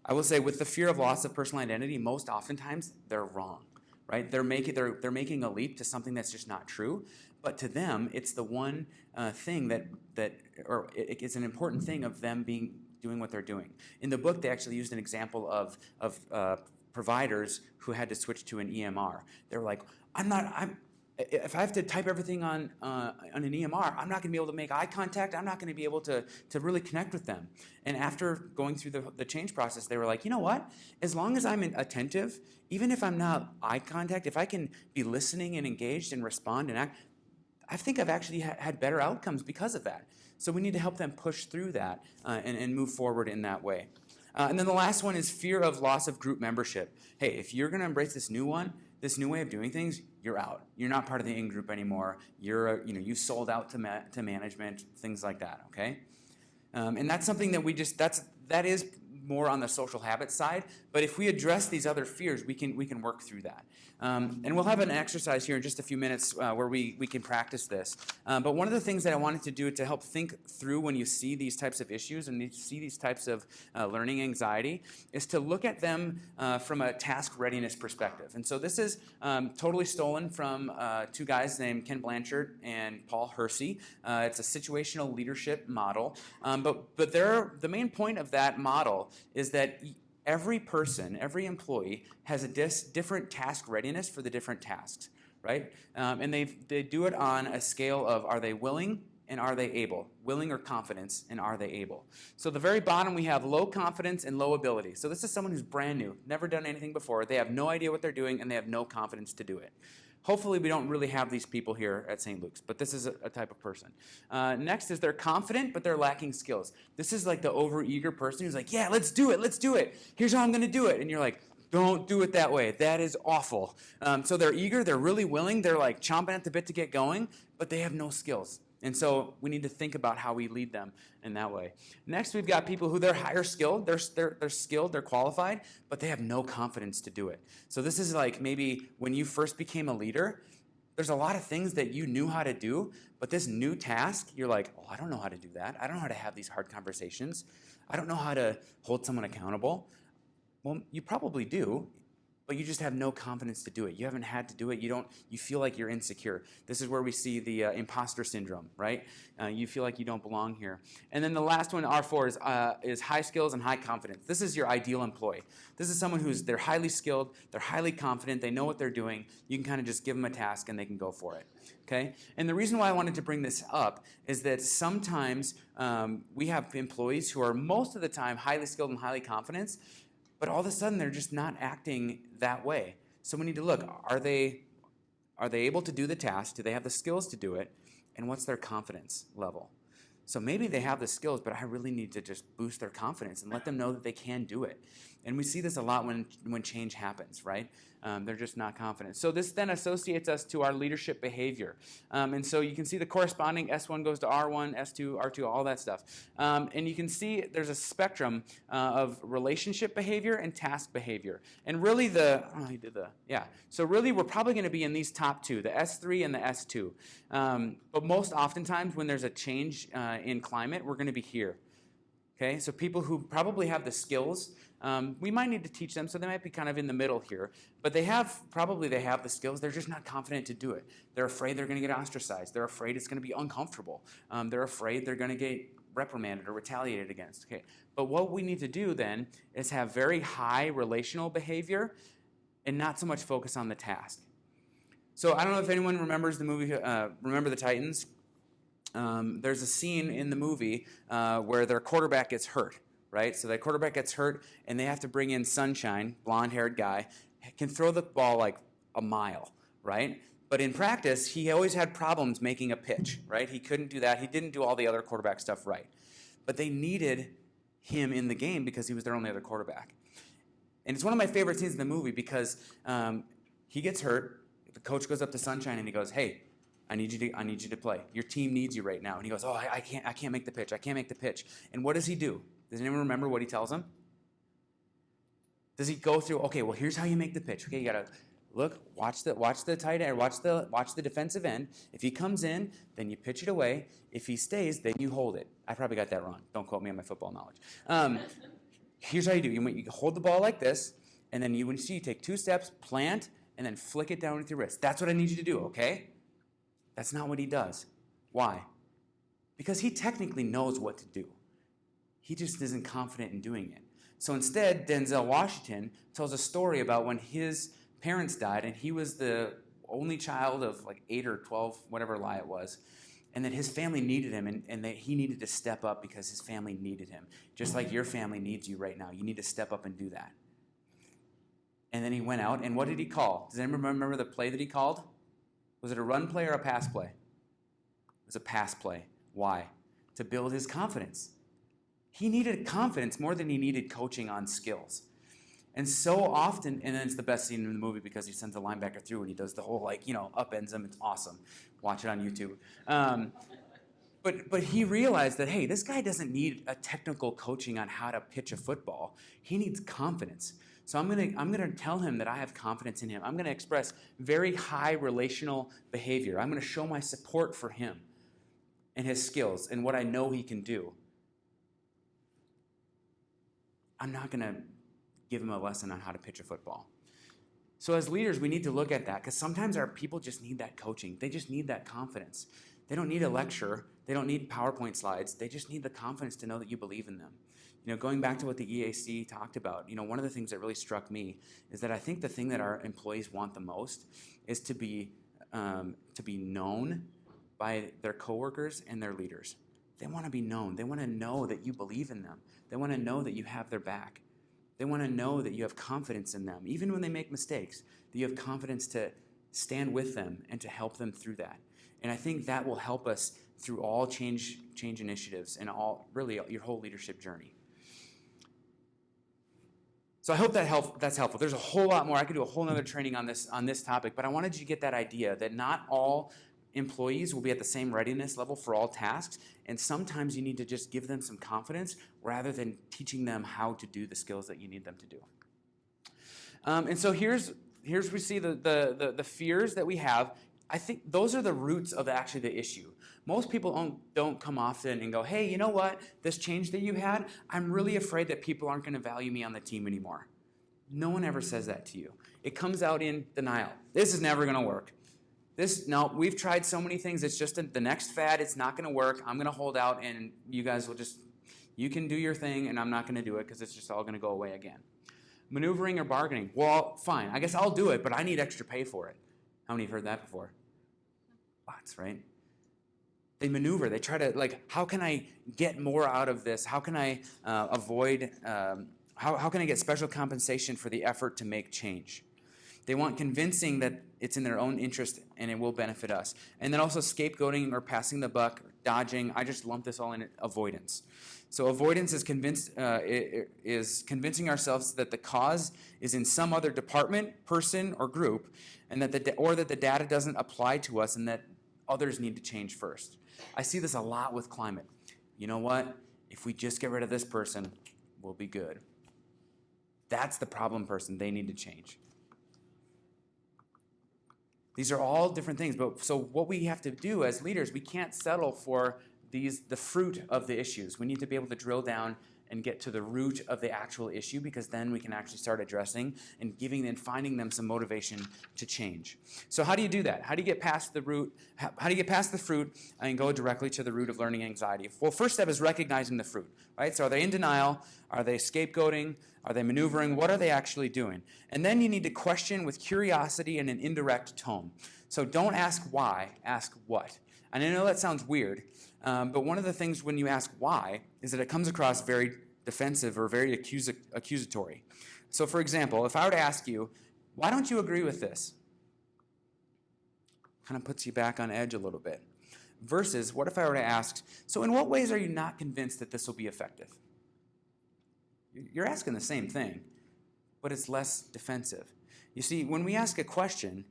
Speaker 1: I will say with the fear of loss of personal identity, most oftentimes they're wrong, right? They're making a leap to something that's just not true, but to them, it's the one thing it's an important thing of them doing what they're doing. In the book, they actually used an example of providers who had to switch to an EMR. They were like, if I have to type everything on an EMR, I'm not going to be able to make eye contact. I'm not going to be able to really connect with them. And after going through the change process, they were like, you know what? As long as I'm attentive, even if I'm not eye contact, if I can be listening and engaged and respond and act, I think I've actually had better outcomes because of that. So we need to help them push through that and move forward in that way. And then the last one is fear of loss of group membership. Hey, if you're going to embrace this new way of doing things, you're out. You're not part of the in-group anymore. You sold out to management, things like that, okay? And that's something that that is more on the social habits side, but if we address these other fears, we can work through that. And we'll have an exercise here in just a few minutes where we can practice this. But one of the things that I wanted to do to help think through when you see these types of issues and you see these types of learning anxiety is to look at them from a task readiness perspective. And so this is totally stolen from two guys named Ken Blanchard and Paul Hersey. It's a situational leadership model. But the main point of that model is that every person, every employee has a different task readiness for the different tasks, right? And they do it on a scale of are they willing and are they able? Willing or confidence and are they able? So the very bottom we have low confidence and low ability. So this is someone who's brand new, never done anything before. They have no idea what they're doing and they have no confidence to do it. Hopefully we don't really have these people here at St. Luke's, but this is a type of person. Next is they're confident, but they're lacking skills. This is like the overeager person who's like, yeah, let's do it. Here's how I'm going to do it. And you're like, don't do it that way. That is awful. So they're eager, they're really willing, they're like chomping at the bit to get going, but they have no skills. And so we need to think about how we lead them in that way. Next, we've got people who they're higher skilled, they're skilled, they're qualified, but they have no confidence to do it. So this is like maybe when you first became a leader, there's a lot of things that you knew how to do, but this new task, you're like, oh, I don't know how to do that. I don't know how to have these hard conversations. I don't know how to hold someone accountable. Well, you probably do, but you just have no confidence to do it. You haven't had to do it. You feel like you're insecure. This is where we see the imposter syndrome, right? You feel like you don't belong here. And then the last one, R4, is high skills and high confidence. This is your ideal employee. This is someone they're highly skilled, they're highly confident, they know what they're doing. You can kind of just give them a task and they can go for it, okay? And the reason why I wanted to bring this up is that sometimes we have employees who are most of the time highly skilled and highly confident, but all of a sudden they're just not acting that way. So we need to look, are they able to do the task? Do they have the skills to do it? And what's their confidence level? So maybe they have the skills, but I really need to just boost their confidence and let them know that they can do it. And we see this a lot when change happens, right? They're just not confident. So this then associates us to our leadership behavior. And so you can see the corresponding S1 goes to R1, S2, R2, all that stuff. And you can see there's a spectrum of relationship behavior and task behavior. And really so really we're probably going to be in these top two, the S3 and the S2. But most oftentimes when there's a change in climate, we're going to be here. Okay, so people who probably have the skills, we might need to teach them, so they might be kind of in the middle here. But they have the skills, they're just not confident to do it. They're afraid they're going to get ostracized. They're afraid it's going to be uncomfortable. They're afraid they're going to get reprimanded or retaliated against. Okay, but what we need to do then is have very high relational behavior and not so much focus on the task. So I don't know if anyone remembers the movie, Remember the Titans. There's a scene in the movie where their quarterback gets hurt, right? So that quarterback gets hurt, and they have to bring in Sunshine, blonde-haired guy, can throw the ball like a mile, right? But in practice, he always had problems making a pitch, right? He couldn't do that. He didn't do all the other quarterback stuff right. But they needed him in the game because he was their only other quarterback. And it's one of my favorite scenes in the movie because he gets hurt. The coach goes up to Sunshine and he goes, hey, I need you to play. Your team needs you right now. And he goes, oh, I can't make the pitch. I can't make the pitch. And what does he do? Does anyone remember what he tells him? Does he go through, okay, well, here's how you make the pitch. Okay, you gotta look, watch the tight end, watch the defensive end. If he comes in, then you pitch it away. If he stays, then you hold it. I probably got that wrong. Don't quote me on my football knowledge. Here's how you do. You hold the ball like this, and then you take 2 steps, plant, and then flick it down with your wrist. That's what I need you to do, okay? That's not what he does. Why? Because he technically knows what to do. He just isn't confident in doing it. So instead, Denzel Washington tells a story about when his parents died, and he was the only child of like 8 or 12, whatever lie it was, and that his family needed him, and that he needed to step up because his family needed him. Just like your family needs you right now. You need to step up and do that. And then he went out, and what did he call? Does anyone remember the play that he called? Was it a run play or a pass play? It was a pass play. Why? To build his confidence. He needed confidence more than he needed coaching on skills. And so often, and then it's the best scene in the movie because he sends the linebacker through and he does the whole, upends him. It's awesome. Watch it on YouTube. But he realized that, hey, this guy doesn't need a technical coaching on how to pitch a football. He needs confidence. So I'm gonna tell him that I have confidence in him. I'm gonna express very high relational behavior. I'm gonna show my support for him and his skills and what I know he can do. I'm not gonna give him a lesson on how to pitch a football. So as leaders, we need to look at that because sometimes our people just need that coaching. They just need that confidence. They don't need a lecture. They don't need PowerPoint slides. They just need the confidence to know that you believe in them. Going back to what the EAC talked about, one of the things that really struck me is that I think the thing that our employees want the most is to be known by their coworkers and their leaders. They want to be known. They want to know that you believe in them. They want to know that you have their back. They want to know that you have confidence in them, even when they make mistakes, that you have confidence to stand with them and to help them through that. And I think that will help us through all change initiatives and really your whole leadership journey. So I hope that's helpful. There's a whole lot more. I could do a whole other training on this topic, but I wanted you to get that idea that not all employees will be at the same readiness level for all tasks, and sometimes you need to just give them some confidence rather than teaching them how to do the skills that you need them to do. And so here's we see the fears that we have. I think those are the roots of actually the issue. Most people don't come often and go, hey, you know what, this change that you had, I'm really afraid that people aren't going to value me on the team anymore. No one ever says that to you. It comes out in denial. This is never going to work. No, we've tried so many things. It's just the next fad. It's not going to work. I'm going to hold out, and you guys will you can do your thing, and I'm not going to do it because it's just all going to go away again. Maneuvering or bargaining. Well, fine. I guess I'll do it, but I need extra pay for it. How many have heard that before? Lots, right? They maneuver. They try to, how can I get more out of this? How can I avoid, how can I get special compensation for the effort to make change? They want convincing that it's in their own interest and it will benefit us. And then also scapegoating or passing the buck, dodging. I just lump this all in avoidance. So avoidance is convincing ourselves that the cause is in some other department, person, or group, and that the data doesn't apply to us, and that others need to change first. I see this a lot with climate. You know what? If we just get rid of this person, we'll be good. That's the problem person. They need to change. These are all different things, but so what we have to do as leaders, we can't settle for the fruit of the issues. We need to be able to drill down and get to the root of the actual issue, because then we can actually start addressing and finding them some motivation to change. So how do you do that? How do you get past the root? How do you get past the fruit and go directly to the root of learning anxiety? Well, first step is recognizing the fruit, right? So are they in denial? Are they scapegoating? Are they maneuvering? What are they actually doing? And then you need to question with curiosity and an indirect tone. So don't ask why, ask what. And I know that sounds weird, but one of the things when you ask why is that it comes across very defensive or very accusatory. So for example, if I were to ask you, why don't you agree with this? Kind of puts you back on edge a little bit. Versus, what if I were to ask, so in what ways are you not convinced that this will be effective? You're asking the same thing, but it's less defensive. You see, when we ask a question,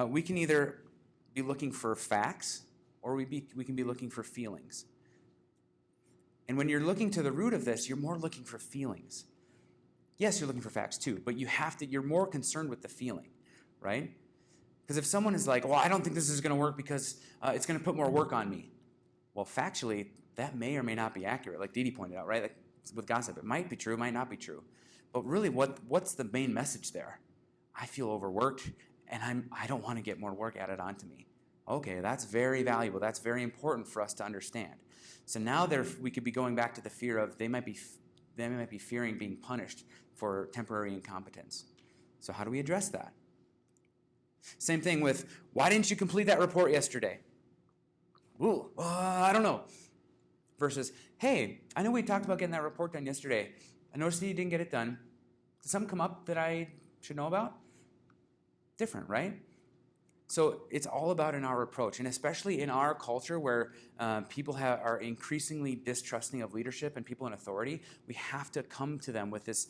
Speaker 1: we can either be looking for facts or we can be looking for feelings. And when you're looking to the root of this, you're more looking for feelings. Yes, you're looking for facts too, but you're more concerned with the feeling, right? Because if someone is like, well, I don't think this is going to work because it's going to put more work on me. Well, factually, that may or may not be accurate, like Dee Dee pointed out, right? Like with gossip, it might be true, it might not be true. But really, what's the main message there? I feel overworked, and I don't want to get more work added onto me. Okay, that's very valuable. That's very important for us to understand. So now we could be going back to the fear of they might be fearing being punished for temporary incompetence. So how do we address that? Same thing with, why didn't you complete that report yesterday? Ooh, I don't know. Versus, hey, I know we talked about getting that report done yesterday. I noticed that you didn't get it done. Did something come up that I should know about? Different, right? So it's all about in our approach, and especially in our culture where people are increasingly distrusting of leadership and people in authority, we have to come to them with this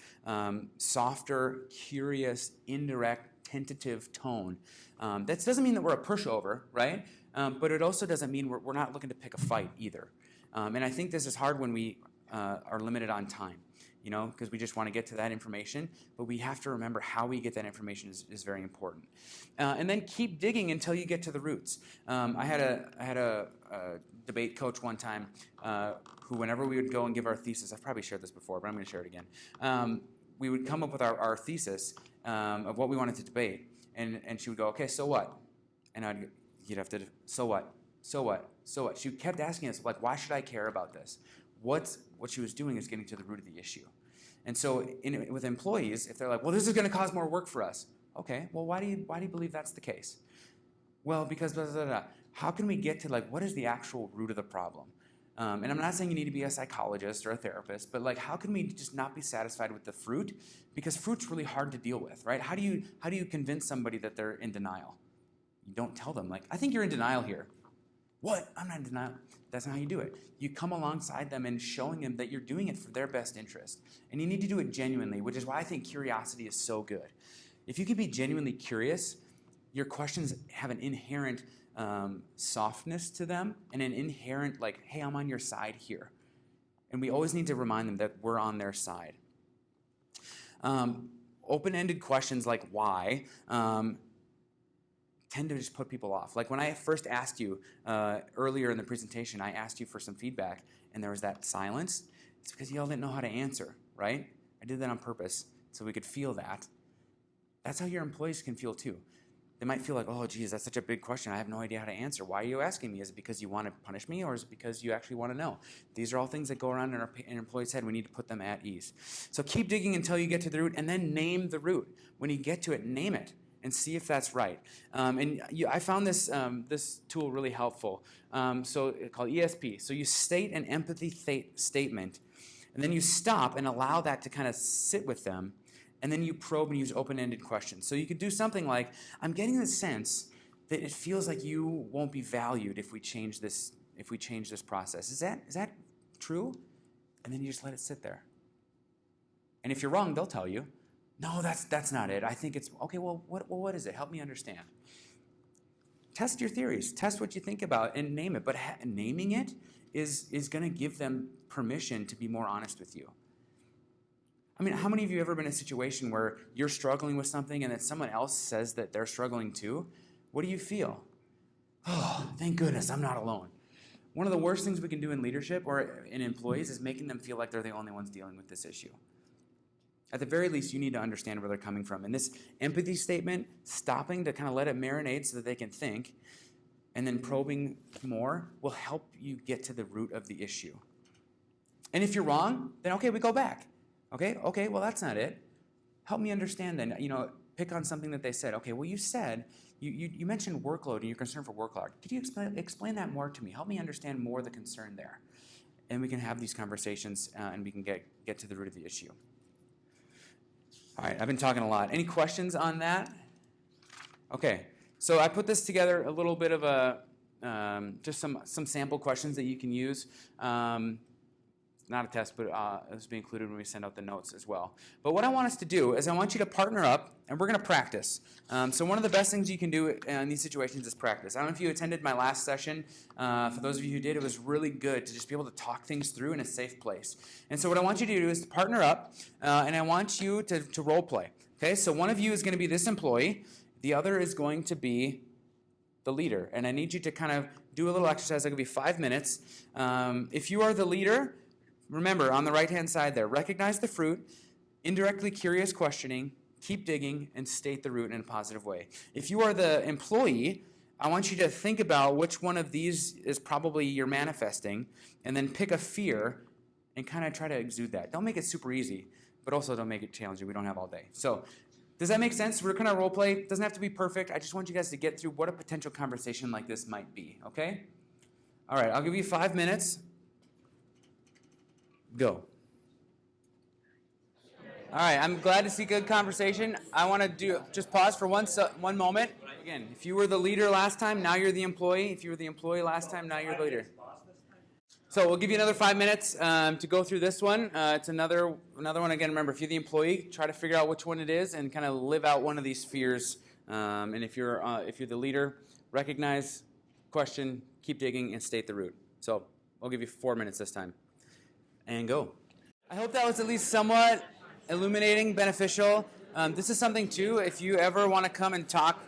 Speaker 1: softer, curious, indirect, tentative tone. That doesn't mean that we're a pushover, right? But it also doesn't mean we're not looking to pick a fight either. And I think this is hard when we are limited on time, because we just want to get to that information, but we have to remember how we get that information is very important. And then keep digging until you get to the roots. I had a debate coach one time who, whenever we would go and give our thesis, I've probably shared this before, but I'm going to share it again. We would come up with our thesis of what we wanted to debate, and she would go, okay, so what? And you'd have to, so what? So what? So what? She kept asking us, like, why should I care about this? What she was doing is getting to the root of the issue. And so with employees, if they're like, well, this is going to cause more work for us. Okay, well, why do you believe that's the case? Well, because blah, blah, blah. How can we get to, what is the actual root of the problem? And I'm not saying you need to be a psychologist or a therapist, but how can we just not be satisfied with the fruit? Because fruit's really hard to deal with, right? How do you convince somebody that they're in denial? You don't tell them, I think you're in denial here. What? I'm not in denial. That's not how you do it. You come alongside them and showing them that you're doing it for their best interest. And you need to do it genuinely, which is why I think curiosity is so good. If you can be genuinely curious, your questions have an inherent softness to them and an inherent like, hey, I'm on your side here. And we always need to remind them that we're on their side. Open-ended questions like why tend to just put people off. Like when I first asked you earlier in the presentation, I asked you for some feedback and there was that silence. It's because y'all didn't know how to answer, right? I did that on purpose so we could feel that. That's how your employees can feel too. They might feel like, oh, geez, that's such a big question. I have no idea how to answer. Why are you asking me? Is it because you want to punish me, or is it because you actually want to know? These are all things that go around in an employee's head. We need to put them at ease. So keep digging until you get to the root, and then name the root. When you get to it, name it and see if that's right. I found this tool really helpful. So it's called ESP. So you state an empathy statement, and then you stop and allow that to kind of sit with them. And then you probe and use open-ended questions. So you could do something like, I'm getting the sense that it feels like you won't be valued if we change this process. Is that true? And then you just let it sit there. And if you're wrong, they'll tell you, no, that's not it. I think it's, okay, well, what is it? Help me understand. Test your theories. Test what you think about and name it. But naming it is going to give them permission to be more honest with you. I mean, how many of you have ever been in a situation where you're struggling with something and then someone else says that they're struggling too? What do you feel? Oh, thank goodness I'm not alone. One of the worst things we can do in leadership or in employees is making them feel like they're the only ones dealing with this issue. At the very least, you need to understand where they're coming from. And this empathy statement, stopping to kind of let it marinate so that they can think, and then probing more will help you get to the root of the issue. And if you're wrong, then okay, we go back. Okay, well, that's not it. Help me understand then. Pick on something that they said. Okay, well, you said, you mentioned workload and your concern for workload. Could you explain that more to me? Help me understand more the concern there. And we can have these conversations and we can get to the root of the issue. All right, I've been talking a lot. Any questions on that? Okay, so I put this together a little bit of just some sample questions that you can use. Not a test, but this will be included when we send out the notes as well. But what I want us to do is I want you to partner up, and we're going to practice. So one of the best things you can do in these situations is practice. I don't know if you attended my last session. For those of you who did, it was really good to just be able to talk things through in a safe place. And so what I want you to do is to partner up, and I want you to role play. Okay, so one of you is going to be this employee. The other is going to be the leader. And I need you to kind of do a little exercise. It'll be 5 minutes. If you are the leader, remember, on the right-hand side there, recognize the fruit, indirectly curious questioning, keep digging, and state the root in a positive way. If you are the employee, I want you to think about which one of these is probably you're manifesting, and then pick a fear and kind of try to exude that. Don't make it super easy, but also don't make it challenging. We don't have all day. So does that make sense? We're going to role play. It doesn't have to be perfect. I just want you guys to get through what a potential conversation like this might be, okay? All right, I'll give you 5 minutes. Go. All right, I'm glad to see good conversation. I want to just pause for one moment. Again, if you were the leader last time, now you're the employee. If you were the employee last time, now you're the leader. So we'll give you another 5 minutes to go through this one. It's another one. Again, remember, if you're the employee, try to figure out which one it is and kind of live out one of these fears. And if you're the leader, recognize, question, keep digging, and state the root. So I'll give you 4 minutes this time. And go. I hope that was at least somewhat illuminating, beneficial. This is something, too, if you ever want to come and talk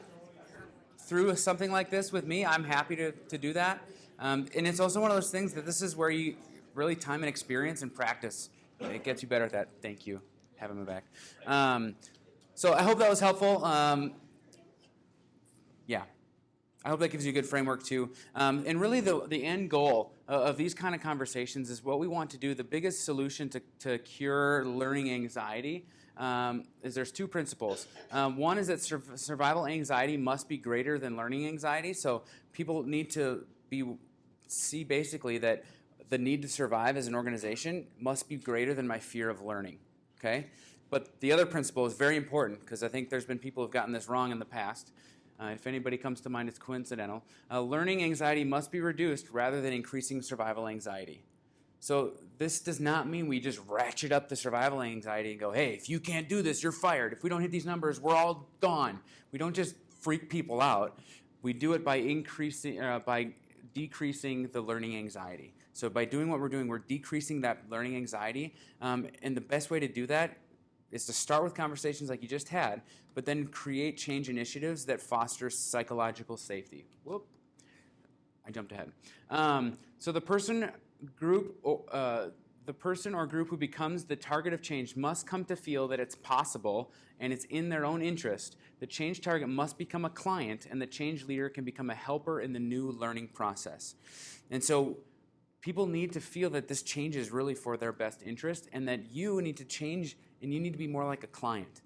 Speaker 1: through something like this with me, I'm happy to do that. And it's also one of those things that this is where you really time and experience and practice. It gets you better at that. Thank you. Having me back. So I hope that was helpful. Yeah. I hope that gives you a good framework, too. And really, the end goal of these kind of conversations is what we want to do. The biggest solution to cure learning anxiety is there's 2 principles. One is that survival anxiety must be greater than learning anxiety. So people need to see basically that the need to survive as an organization must be greater than my fear of learning. Okay? But the other principle is very important because I think there's been people who've gotten this wrong in the past. If anybody comes to mind, it's coincidental. Learning anxiety must be reduced rather than increasing survival anxiety. So this does not mean we just ratchet up the survival anxiety and go, hey, if you can't do this, you're fired. If we don't hit these numbers, we're all gone. We don't just freak people out. We do it by decreasing the learning anxiety. So by doing what we're doing, we're decreasing that learning anxiety. And the best way to do that is to start with conversations like you just had, but then create change initiatives that foster psychological safety. Whoop, I jumped ahead. So the person or group who becomes the target of change must come to feel that it's possible and it's in their own interest. The change target must become a client, and the change leader can become a helper in the new learning process. And so people need to feel that this change is really for their best interest, and that you need to change and you need to be more like a client.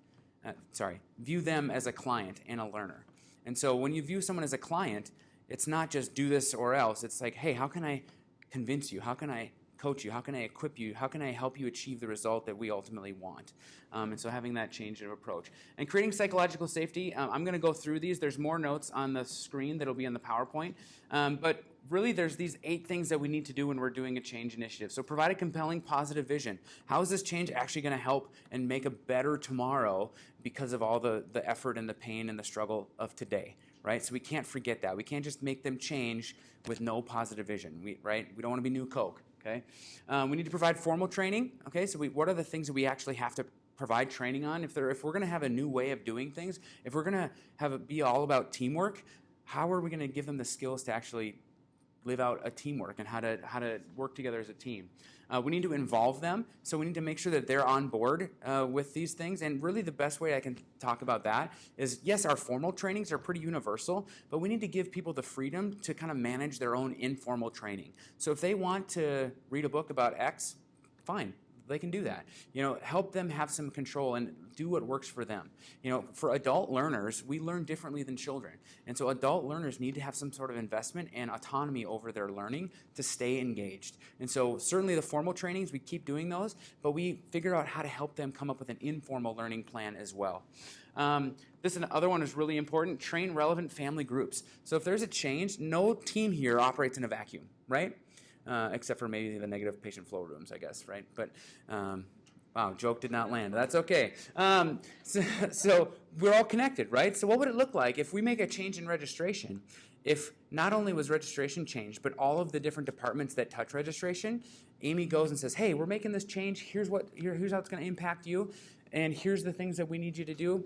Speaker 1: View them as a client and a learner. And so when you view someone as a client, it's not just do this or else. It's like, hey, how can I convince you? How can I coach you? How can I equip you? How can I help you achieve the result that we ultimately want? And so having that change of approach. And creating psychological safety, I'm going to go through these. There's more notes on the screen that'll be on the PowerPoint. But really, there's these 8 things that we need to do when we're doing a change initiative. So provide a compelling, positive vision. How is this change actually going to help and make a better tomorrow because of all the effort and the pain and the struggle of today, right? So we can't forget that. We can't just make them change with no positive vision, right? We don't want to be New Coke, okay? We need to provide formal training, okay? So what are the things that we actually have to provide training on? If we're going to have a new way of doing things, if we're going to have it be all about teamwork, how are we going to give them the skills to actually live out a teamwork and how to work together as a team? We need to involve them, so we need to make sure that they're on board with these things. And really the best way I can talk about that is, yes, our formal trainings are pretty universal, but we need to give people the freedom to kind of manage their own informal training. So if they want to read a book about X, fine. They can do that. Help them have some control and do what works for them. For adult learners, we learn differently than children. And so adult learners need to have some sort of investment and autonomy over their learning to stay engaged. And so certainly the formal trainings, we keep doing those, but we figure out how to help them come up with an informal learning plan as well. This other one is really important. Train relevant family groups. So if there's a change, no team here operates in a vacuum, right? Except for maybe the negative patient flow rooms, I guess, right? But, wow, joke did not land. That's okay. So we're all connected, right? So what would it look like if we make a change in registration? If not only was registration changed, but all of the different departments that touch registration, Amy goes and says, hey, we're making this change. Here's how it's going to impact you, and here's the things that we need you to do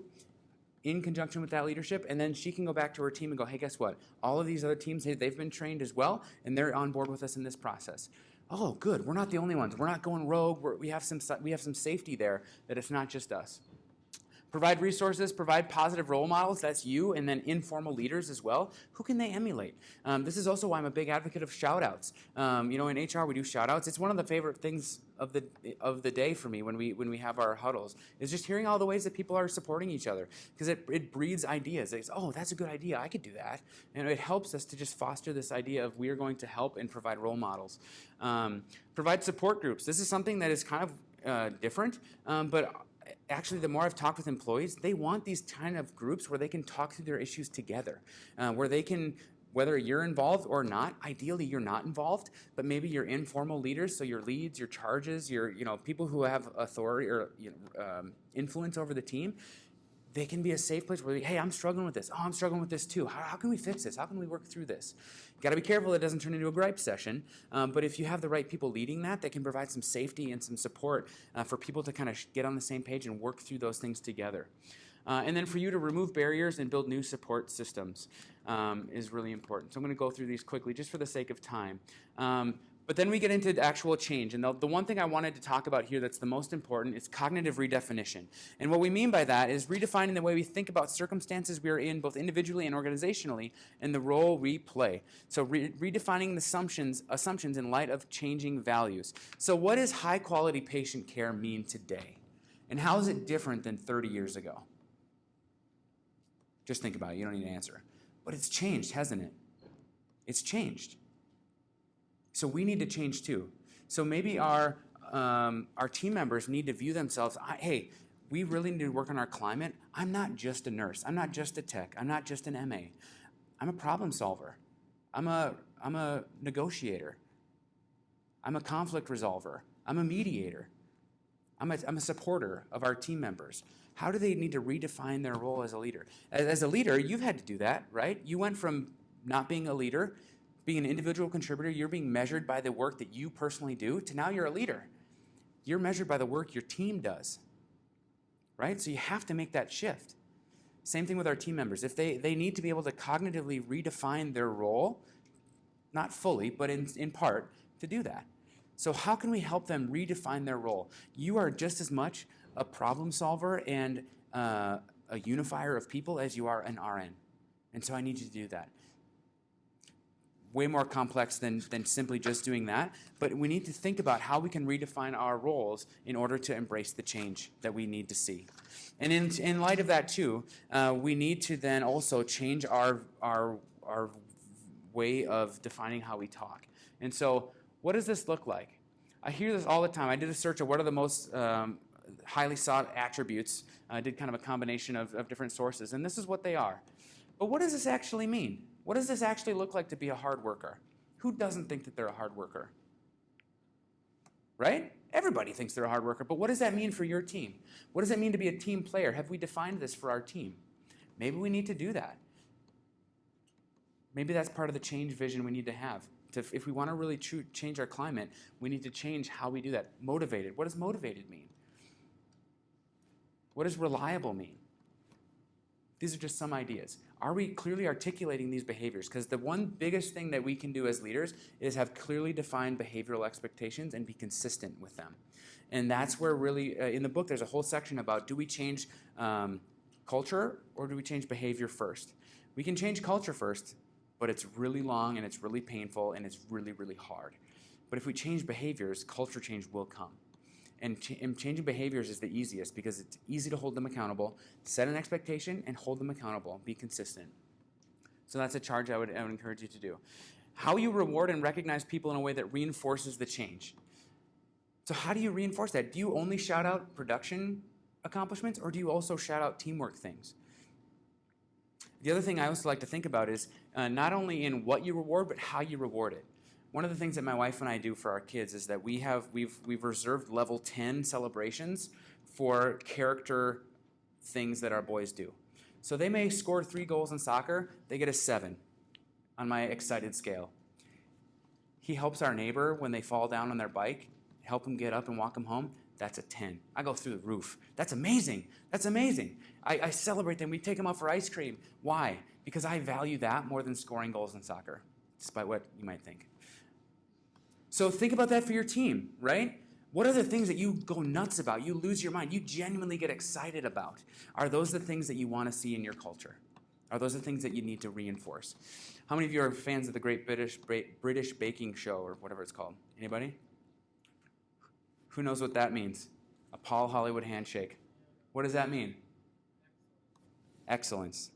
Speaker 1: in conjunction with that leadership, and then she can go back to her team and go, hey, guess what? All of these other teams, they've been trained as well, and they're on board with us in this process. Oh, good. We're not the only ones. We're not going rogue. We have some safety there, that it's not just us. Provide resources, provide positive role models, that's you, and then informal leaders as well. Who can they emulate? This is also why I'm a big advocate of shout-outs. In HR we do shout-outs. It's one of the favorite things of the day for me when we have our huddles, is just hearing all the ways that people are supporting each other, because it breeds ideas. It's, oh, that's a good idea, I could do that. And it helps us to just foster this idea of we're going to help and provide role models. Provide support groups. This is something that is kind of different, but actually, the more I've talked with employees, they want these kind of groups where they can talk through their issues together, where they can, whether you're involved or not, ideally you're not involved, but maybe you're informal leaders, so your leads, your charges, your people who have authority or influence over the team, they can be a safe place where, hey, I'm struggling with this. Oh, I'm struggling with this too. How can we fix this? How can we work through this? Got to be careful it doesn't turn into a gripe session, but if you have the right people leading that, they can provide some safety and some support for people to kind of get on the same page and work through those things together. And then for you to remove barriers and build new support systems is really important. So I'm going to go through these quickly just for the sake of time. But then we get into actual change. And the one thing I wanted to talk about here that's the most important is cognitive redefinition. And what we mean by that is redefining the way we think about circumstances we are in, both individually and organizationally, and the role we play. So redefining the assumptions in light of changing values. So what does high-quality patient care mean today? And how is it different than 30 years ago? Just think about it. You don't need to answer. But it's changed, hasn't it? It's changed. So we need to change too. So maybe our team members need to view themselves, hey, we really need to work on our climate. I'm not just a nurse. I'm not just a tech. I'm not just an MA. I'm a problem solver. I'm a negotiator. I'm a conflict resolver. I'm a mediator. I'm a supporter of our team members. How do they need to redefine their role as a leader? As a leader, you've had to do that, right? You went from not being a leader, being an individual contributor, you're being measured by the work that you personally do, to now you're a leader. You're measured by the work your team does, right? So you have to make that shift. Same thing with our team members. If they need to be able to cognitively redefine their role, not fully, but in part, to do that. So how can we help them redefine their role? You are just as much a problem solver and a unifier of people as you are an RN. And so I need you to do that. Way more complex than simply just doing that, but we need to think about how we can redefine our roles in order to embrace the change that we need to see. And in light of that too, we need to then also change our way of defining how we talk. And so what does this look like? I hear this all the time. I did a search of what are the most highly sought attributes. I did kind of a combination of different sources, and this is what they are. But what does this actually mean? What does this actually look like to be a hard worker? Who doesn't think that they're a hard worker? Right? Everybody thinks they're a hard worker, but what does that mean for your team? What does it mean to be a team player? Have we defined this for our team? Maybe we need to do that. Maybe that's part of the change vision we need to have. If we want to really change our climate, we need to change how we do that. Motivated. What does motivated mean? What does reliable mean? These are just some ideas. Are we clearly articulating these behaviors? Because the one biggest thing that we can do as leaders is have clearly defined behavioral expectations and be consistent with them. And that's where really, in the book, there's a whole section about do we change culture or do we change behavior first? We can change culture first, but it's really long and it's really painful and it's really, really hard. But if we change behaviors, culture change will come. And changing behaviors is the easiest because it's easy to hold them accountable, set an expectation, and hold them accountable. Be consistent. So that's a charge I would encourage you to do. How you reward and recognize people in a way that reinforces the change. So how do you reinforce that? Do you only shout out production accomplishments, or do you also shout out teamwork things? The other thing I also like to think about is not only in what you reward, but how you reward it. One of the things that my wife and I do for our kids is that we've reserved level 10 celebrations for character things that our boys do. So they may score 3 goals in soccer, they get a 7 on my excited scale. He helps our neighbor when they fall down on their bike, help them get up and walk them home, that's a 10. I go through the roof. That's amazing. That's amazing. I celebrate them. We take them out for ice cream. Why? Because I value that more than scoring goals in soccer, despite what you might think. So think about that for your team, right? What are the things that you go nuts about, you lose your mind, you genuinely get excited about? Are those the things that you want to see in your culture? Are those the things that you need to reinforce? How many of you are fans of the Great British Baking Show, or whatever it's called? Anybody? Who knows what that means? A Paul Hollywood handshake. What does that mean? Excellence.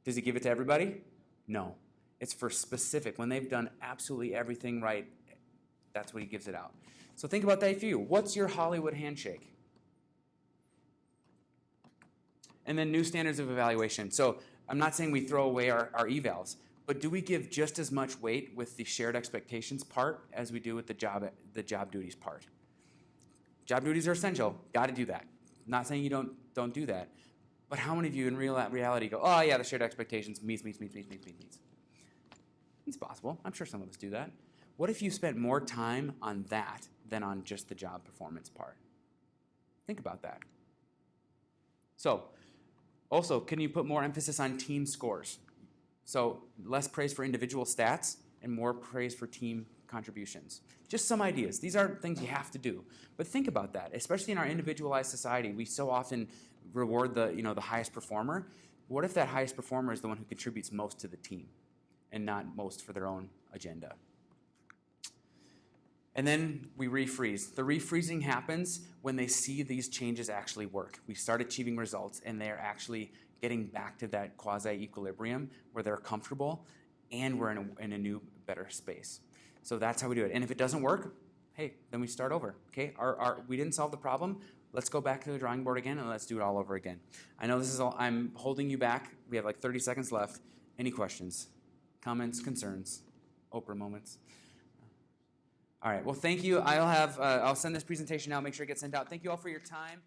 Speaker 1: Does he give it to everybody? No. It's for specific. When they've done absolutely everything right, that's what he gives it out. So think about that for you. What's your Hollywood handshake? And then new standards of evaluation. So I'm not saying we throw away our evals, but do we give just as much weight with the shared expectations part as we do with the job duties part? Job duties are essential. Got to do that. Not saying you don't do that. But how many of you in reality go, oh yeah, the shared expectations meets. It's possible. I'm sure some of us do that. What if you spent more time on that than on just the job performance part? Think about that. So, also, can you put more emphasis on team scores? So, less praise for individual stats and more praise for team contributions. Just some ideas. These aren't things you have to do. But think about that. Especially in our individualized society, we so often reward the highest performer. What if that highest performer is the one who contributes most to the team and not most for their own agenda? And then we refreeze. The refreezing happens when they see these changes actually work. We start achieving results and they're actually getting back to that quasi-equilibrium where they're comfortable and we're in a new, better space. So that's how we do it. And if it doesn't work, hey, then we start over. Okay, we didn't solve the problem. Let's go back to the drawing board again and let's do it all over again. I know this is all, I'm holding you back. We have like 30 seconds left. Any questions, comments, concerns, Oprah moments? All right. Well, thank you. I'll send this presentation out. Make sure it gets sent out. Thank you all for your time.